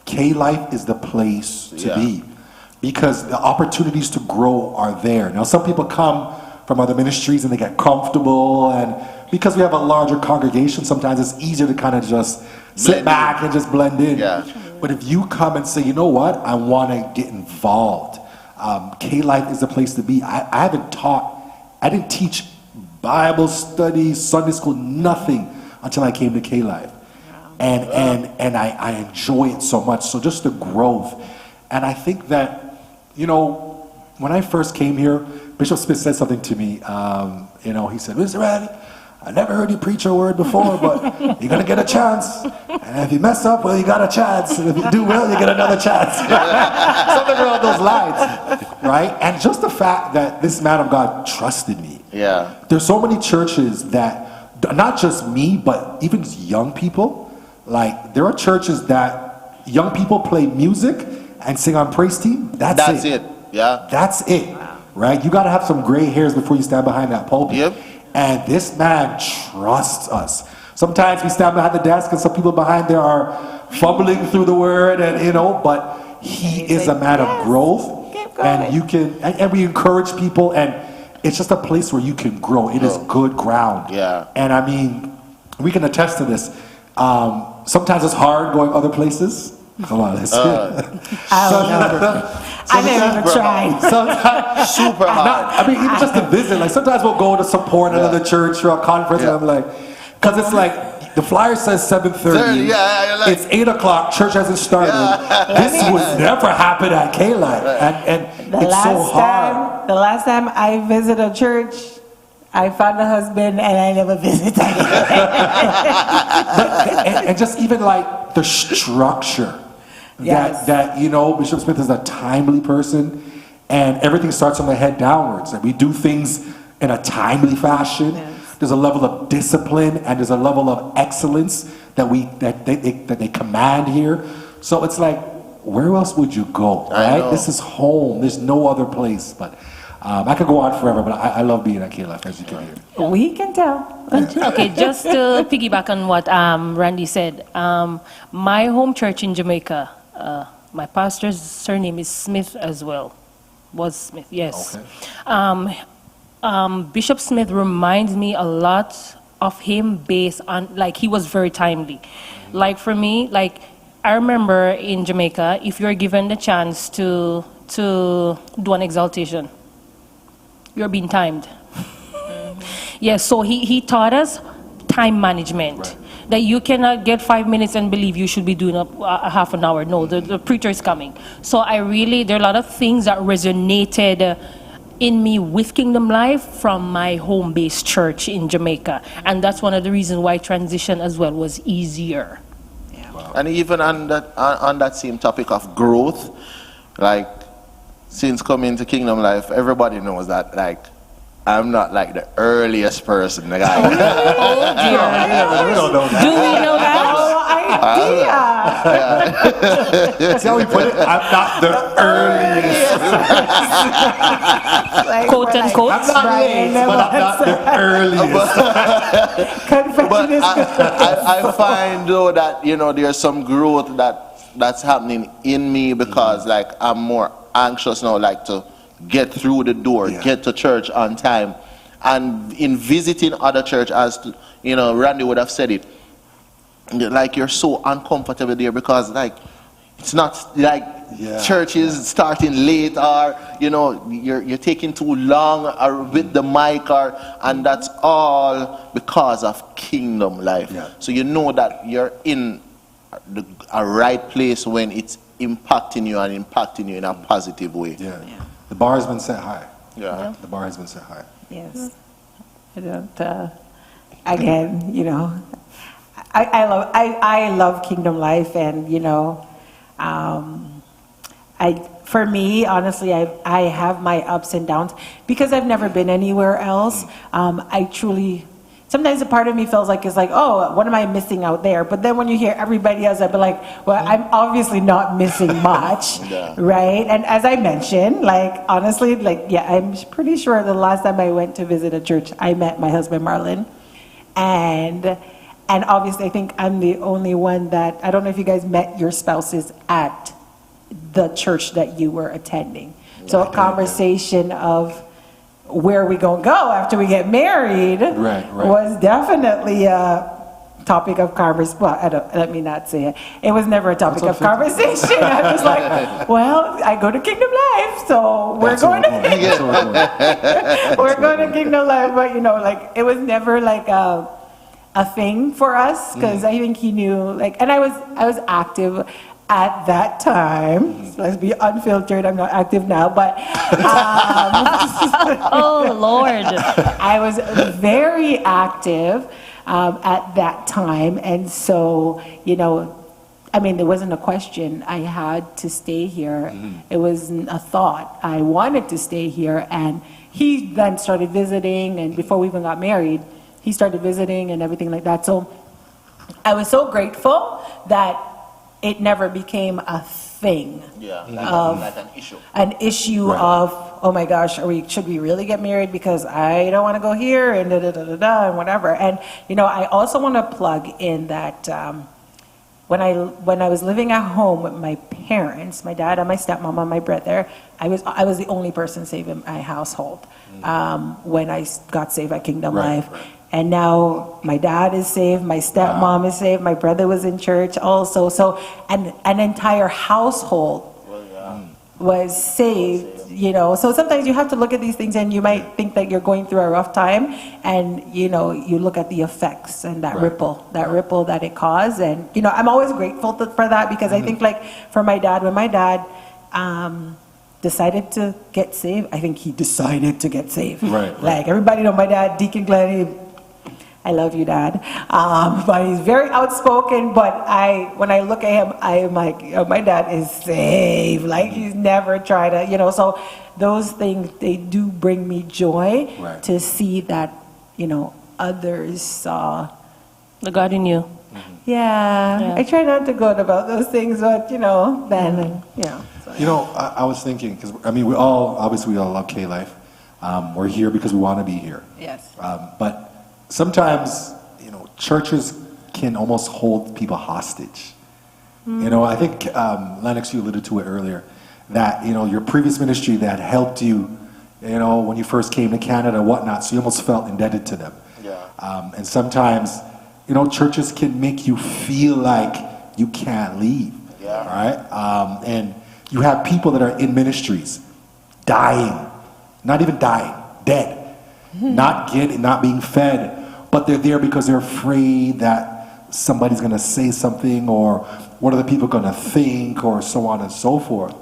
K-Life is the place to be, because the opportunities to grow are there. Now, some people come from other ministries and they get comfortable, and because we have a larger congregation, sometimes it's easier to kind of just sit back and just blend in. Yeah. But if you come and say, you know what, I want to get involved, K-Life is the place to be. I didn't teach Bible study, Sunday school, nothing until I came to K-Life. And I enjoy it so much. So just the growth. And I think that, when I first came here, Bishop Smith said something to me. He said, Mr. Randy, I never heard you preach a word before, but you're going to get a chance. And if you mess up, well, you got a chance. And if you do well, you get another chance. Something around those lines, right? And just the fact that this man of God trusted me. Yeah. There's so many churches that, not just me, but even young people, like, there are churches that young people play music and sing on praise team. That's it. Yeah. That's it. Wow. Right? You got to have some gray hairs before you stand behind that pulpit. Yep. And this man trusts us. Sometimes we stand behind the desk and some people behind there are fumbling through the word, and but he is a man of growth. And you can, and we encourage people, and it's just a place where you can grow. It is good ground. Yeah. And I mean, we can attest to this. Sometimes it's hard going other places. Come on, let's I never tried. Sometimes, super hard. even just to visit. Like, sometimes we'll go to support another church or a conference, and I'm like, because it's like, the flyer says 7:30. It's 8 o'clock. Church hasn't started. This would never happen at K-Life, and it's so hard. The last time I visited a church, I found a husband, and I never visited again. and just even like the structure. That Bishop Smith is a timely person, and everything starts from the head downwards. And we do things in a timely fashion. Yes. There's a level of discipline and there's a level of excellence that they command here. So it's like, where else would you go? Right? This is home. There's no other place. But I could go on forever. But I love being at K-Life, as you can hear. We can tell. Okay, just to piggyback on what Randy said, my home church in Jamaica. My pastor's surname is Smith as well. Was Smith, yes. Okay. Bishop Smith reminds me a lot of him based on, like, he was very timely. Like for me, like, I remember in Jamaica, if you're given the chance to do an exaltation, you're being timed. Yes, so he taught us time management. Right. That you cannot get 5 minutes and believe you should be doing a half an hour. No, the preacher is coming. So there are a lot of things that resonated in me with Kingdom Life from my home-based church in Jamaica. And that's one of the reasons why transition as well was easier. And even on that same topic of growth, like, since coming to Kingdom Life, everybody knows that, like, I'm not like the earliest person. Like, Oh dear. We don't know that. Do we know that? idea. See how we put it? I'm not the earliest. Like, Quote we're unquote. I'm not late, but I'm not the earliest. Confession But is I find though that, you know, there's some growth that's happening in me because like I'm more anxious now, like to get through the door, get to church on time. And in visiting other church, as to, you know, Randy would have said it, like you're so uncomfortable there because like it's not like church is starting late, or you know you're taking too long or with the mic, or and that's all because of Kingdom Life. So you know that you're in a right place when it's impacting you and impacting you in a positive way. The bar has been set high. The bar has been set high. Yes. I don't, again, you know, I love Kingdom Life, and, you know, for me, honestly, I have my ups and downs because I've never been anywhere else. I truly, sometimes a part of me feels like it's like, oh, what am I missing out there? But then when you hear everybody else, I'd be like, well, I'm obviously not missing much, right? And as I mentioned, like, honestly, like, yeah, I'm pretty sure the last time I went to visit a church, I met my husband, Marlon. And obviously, I think I'm the only one that, I don't know if you guys met your spouses at the church that you were attending. So a conversation of where we gonna go after we get married was definitely a topic of conversation. Well, let me not say it. It was never a topic of conversation. I was like, well, I go to Kingdom Life, so we're going to Kingdom Life. But you know, like it was never like a thing for us because I think he knew. Like, and I was active at that time. So let's be unfiltered. I'm not active now, but Oh Lord. I was very active at that time, and so, you know, I mean, there wasn't a question. I had to stay here. It wasn't a thought. I wanted to stay here, and he then started visiting, and before we even got married, he started visiting and everything like that. So I was so grateful that it never became a thing. Like an issue. An issue of, oh my gosh, should we really get married because I don't want to go here and and whatever. And you know, I also want to plug in that when I was living at home with my parents, my dad and my stepmom and my brother, I was the only person saved in my household when I got saved at Kingdom Life. And now my dad is saved, my stepmom is saved, my brother was in church also. So an entire household was saved, you know. So sometimes you have to look at these things and you might think that you're going through a rough time, and you know, you look at the effects and that ripple that it caused. And you know, I'm always grateful for that because I think like for my dad, when my dad decided to get saved, I think he decided to get saved. Like everybody know my dad, Deacon Glenn, I love you, Dad. But he's very outspoken. But when I look at him, I am like, oh, my dad is saved. Like he's never tried to, you know. So those things, they do bring me joy to see that, you know, others saw The God in you. Yeah, I try not to go about those things, but you know, then you know. So, You know, I was thinking because I mean, we all love K Life. We're here because we want to be here. Yes. But sometimes, you know, churches can almost hold people hostage. You know, I think Lennox, you alluded to it earlier, that, you know, your previous ministry that helped you, you know, when you first came to Canada and whatnot, so you almost felt indebted to them. Yeah. And sometimes, you know, churches can make you feel like you can't leave. Yeah. Right? And you have people that are in ministries dying, not even dying, dead, not being fed, but they're there because they're afraid that somebody's going to say something, or what are the people going to think, or so on and so forth.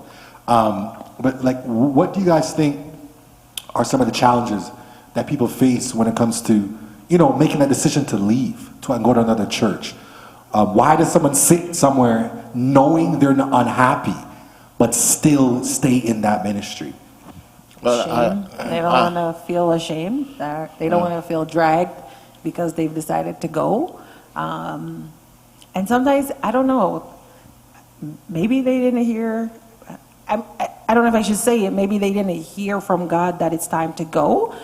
But like, what do you guys think are some of the challenges that people face when it comes to, you know, making that decision to leave, to go to another church? Why does someone sit somewhere knowing they're unhappy, but still stay in that ministry? Well, Shame. They don't want to feel ashamed. They don't want to feel dragged because they've decided to go. And sometimes, I don't know, maybe they didn't hear, I don't know if I should say it, maybe they didn't hear from God that it's time to go.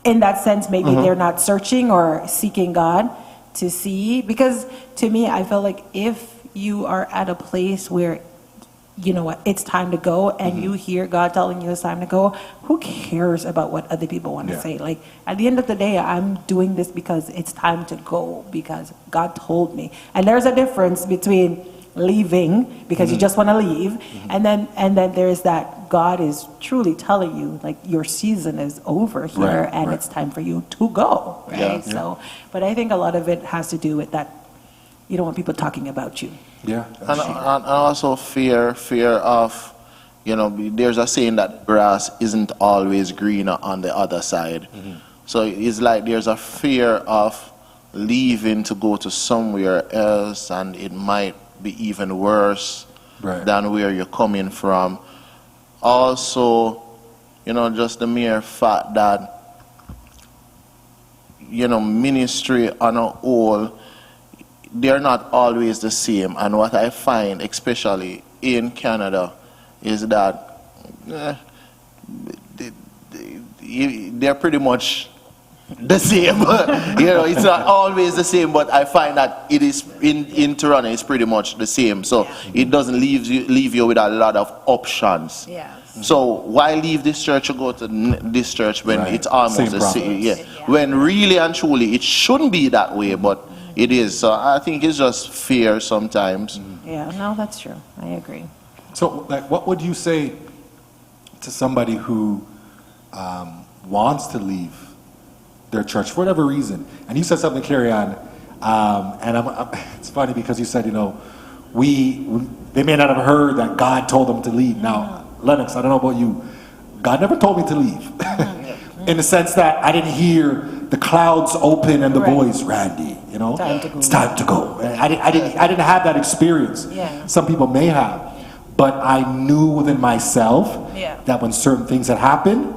In that sense, maybe they're not searching or seeking God to see. Because to me, I feel like if you are at a place where, you know what, it's time to go, and you hear God telling you it's time to go, who cares about what other people want to say? Like, at the end of the day, I'm doing this because it's time to go, because God told me. And there's a difference between leaving because you just want to leave, and then there's that God is truly telling you, like, your season is over here, and it's time for you to go, right? Yeah. So, but I think a lot of it has to do with that you don't want people talking about you. Yeah. And also fear of, you know, there's a saying that grass isn't always greener on the other side. So it's like there's a fear of leaving to go to somewhere else, and it might be even worse than where you're coming from. Also, you know, just the mere fact that, you know, ministry on a whole, they're not always the same. And what I find, especially in Canada, is that they're pretty much the same. You know, it's not always the same, but I find that it is in Toronto, it's pretty much the same. So it doesn't leave you with a lot of options. So why leave this church to go to this church when it's almost the same? When really and truly it shouldn't be that way, but it is. So I think it's just fear sometimes. Yeah, no, that's true. I agree. So, like, what would you say to somebody who wants to leave their church for whatever reason? And you said something, Carrie Ann, and it's funny because you said, you know, they may not have heard that God told them to leave. Now, Lennox, I don't know about you, God never told me to leave. In the sense that I didn't hear the clouds open and the voice, Randy, you know, it's time to go. I didn't have that experience. Some people may have, but I knew within myself that when certain things had happened,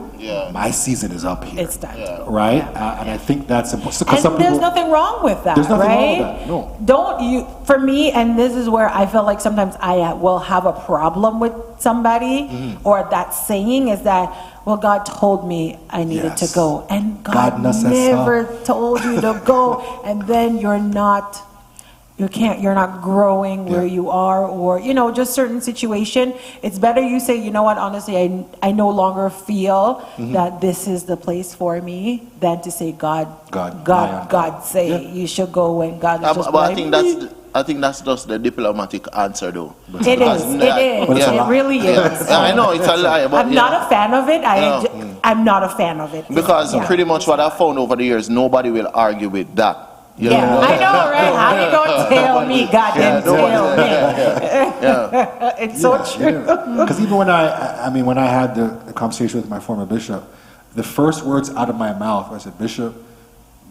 my season is up here. It's time to go. Right? And I think that's important. And some there's people, nothing wrong with that, there's nothing right? wrong with that. No. Don't you, for me, and this is where I feel like sometimes I will have a problem with somebody, or that saying is that, well, God told me I needed to go. And God never told you to go. And then you're not growing where you are, or, you know, just certain situation. It's better you say, you know what, honestly, I no longer feel that this is the place for me, than to say, God say you should go when God is just but I think that's just the diplomatic answer, though. It really is. I know it's a lie, but I'm not a fan of it. I'm not a fan of it. Because pretty much what I found over the years, nobody will argue with that. You know? I know, right? How you gonna tell me? God didn't tell me. It's so true. Because even when I had the conversation with my former bishop, the first words out of my mouth, I said, Bishop,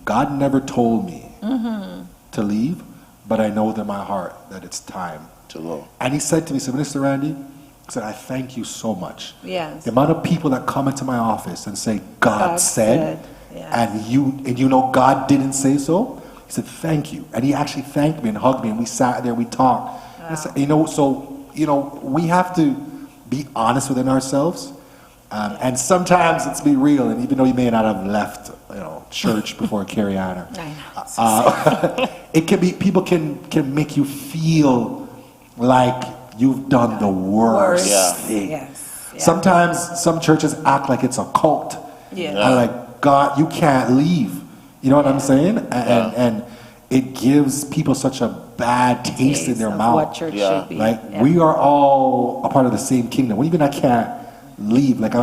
God never told me to leave, but I know in my heart that it's time to go. And he said to me, so Minister Randy, he said, I thank you so much. Yes. The amount of people that come into my office and say, God said. And you know God didn't say so. He said, thank you. And he actually thanked me and hugged me, and we sat there and we talked. Wow. I said, you know, so, you know, we have to be honest within ourselves. And sometimes let's be real, and even though you may not have left, you know, church before Carrie Ann, it can be, people can make you feel like you've done the worst thing. Sometimes some churches act like it's a cult. Yeah. And like, God, you can't leave. You know what I'm saying? And it gives people such a bad taste in their of mouth. what church should be. Like, we are all a part of the same kingdom. What do you mean I can't leave? Like,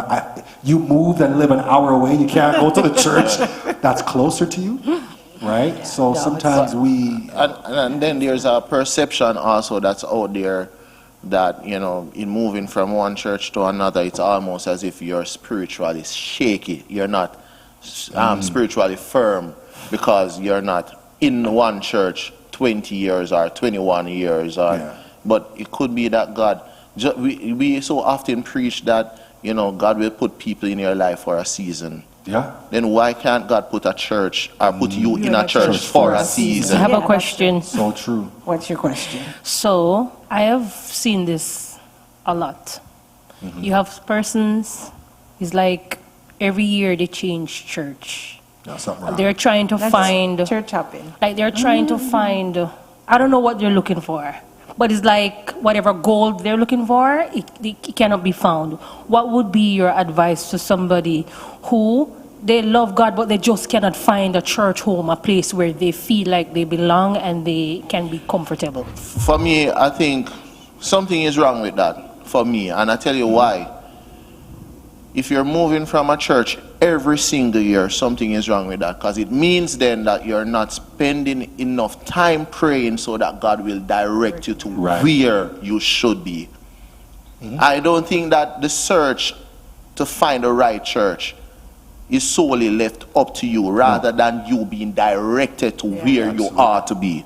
you moved and live an hour away. You can't go to the church that's closer to you, right? So sometimes we... And then there's a perception also that's out there that, you know, in moving from one church to another, it's almost as if you're spiritually shaky. You're not spiritually firm because you're not in one church 20 years or 21 years. But it could be that God, we so often preach that, you know, God will put people in your life for a season. Yeah. Then why can't God put a church or put you in a church for a I season? have a question. So true. What's your question? So I have seen this a lot. You have persons, it's like every year they change church. No, something wrong. They're trying to find, church hopping. like they're trying to find, I don't know what they're looking for, but it's like whatever gold they're looking for, it cannot be found. What would be your advice to somebody who they love God, but they just cannot find a church home, a place where they feel like they belong and they can be comfortable? For me, I think something is wrong with that, for me, and I tell you why. If you're moving from a church every single year, something is wrong with that, because it means then that you're not spending enough time praying so that God will direct you to where you should be. I don't think that the search to find the right church is solely left up to you, rather than you being directed to where you are to be.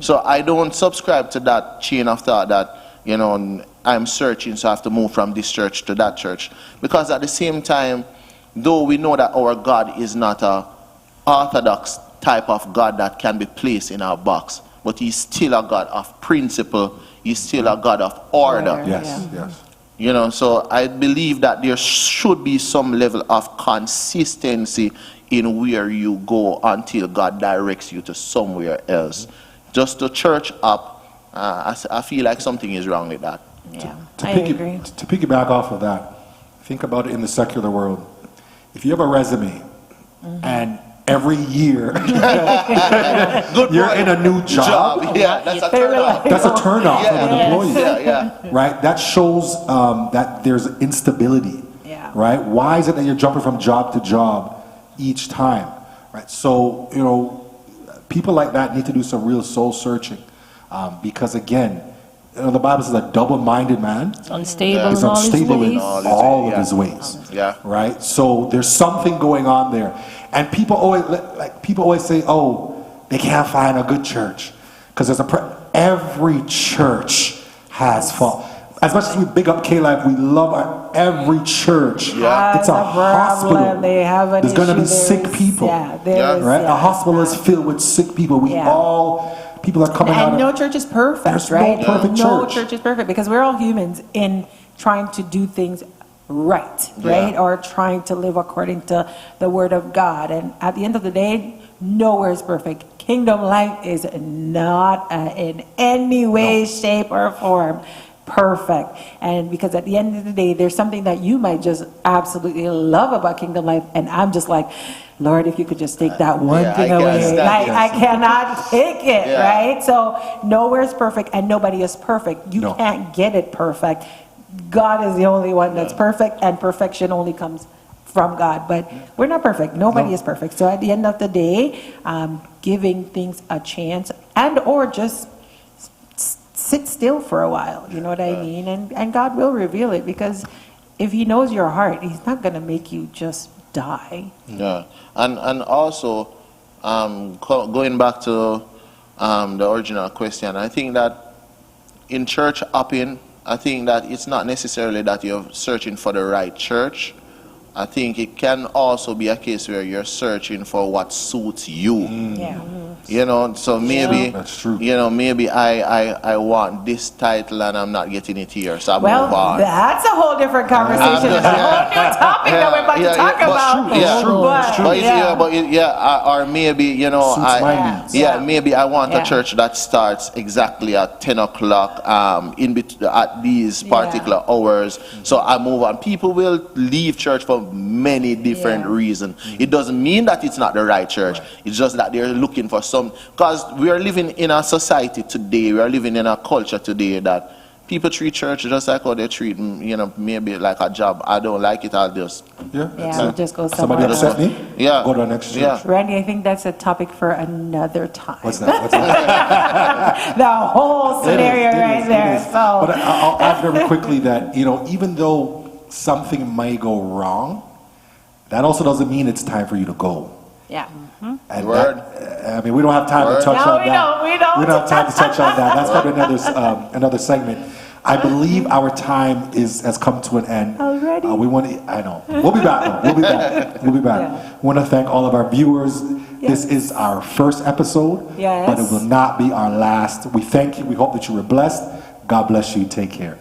So I don't subscribe to that chain of thought that, you know, I'm searching, so I have to move from this church to that church. Because at the same time, though we know that our God is not a orthodox type of God that can be placed in our box, but he's still a God of principle, he's still a God of order. Yes, yes. You know, so I believe that there should be some level of consistency in where you go until God directs you to somewhere else. Just to church up, I feel like something is wrong with that. Yeah, To I agree. To piggyback off of that, think about it in the secular world. If you have a resume and every year you're in a new job, Yeah, that's a turn off. that's a turn off from an employee. Yeah. Right? That shows that there's instability. Yeah. Right? Why is it that you're jumping from job to job each time? Right? So, you know, people like that need to do some real soul searching. Because again, you know, the Bible says a double-minded man Unstable is in all his unstable in ways. all of his ways. Yeah. Right? So there's something going on there. And people always say, oh, they can't find a good church. Because every church has fault. As much as we big up K-Life, we love every church. Yeah. It's a hospital. They have an There's going to be issue. sick people. Right? A hospital is filled with sick people. People are coming out And of... no church is perfect, There's no right? perfect No church. church is perfect, because we're all humans in trying to do things right? Or trying to live according to the word of God. And at the end of the day, nowhere is perfect. Kingdom life is not in any way, shape, or form perfect. And because at the end of the day, there's something that you might just absolutely love about kingdom life, and I'm just like, Lord, if you could just take that one thing away. Like, I cannot take it, right? So nowhere is perfect, and nobody is perfect. You can't get it perfect. God is the only one that's perfect, and perfection only comes from God. But we're not perfect. Nobody is perfect. So at the end of the day, giving things a chance, and or just sit still for a while, you know what I mean? And God will reveal it, because if he knows your heart, he's not going to make you just die. Yeah. And also, going back to the original question, I think that in church hopping, I think that it's not necessarily that you're searching for the right church, I think it can also be a case where you're searching for what suits you. Yeah. You know, so maybe, That's true. you know, maybe I want this title and I'm not getting it here, so I Well, move on. that's a whole different conversation. It's a whole new topic that we're about to talk about. It's true. Or maybe, you know, Suits my needs. maybe I want Yeah. a church that starts exactly at 10 o'clock at these particular hours. So I move on. People will leave church for many different reasons. It doesn't mean that it's not the right church. It's just that they're looking for some, because we are living in a society today, we are living in a culture today that people treat church just like how they treat, you know, maybe like a job. I don't like it, I'll just... We'll just go Somebody somewhere upset else. me? Yeah. Go to the next church. Yeah. Randy, I think that's a topic for another time. What's that? What's that? The whole scenario right there. It is. So, But I'll add very quickly that, you know, even though something might go wrong, that also doesn't mean it's time for you to go. yeah. And Word. I mean, we don't have time to touch No, on that. we don't. We don't have time to touch on that. That's probably another segment. I believe our time has come to an end. Already? We want to, I know. We'll be back though. We'll be back. We'll be back. Yeah. We want to thank all of our viewers. Yes. This is our first episode, Yes. but it will not be our last. We thank you. We hope that you were blessed. God bless you. Take care.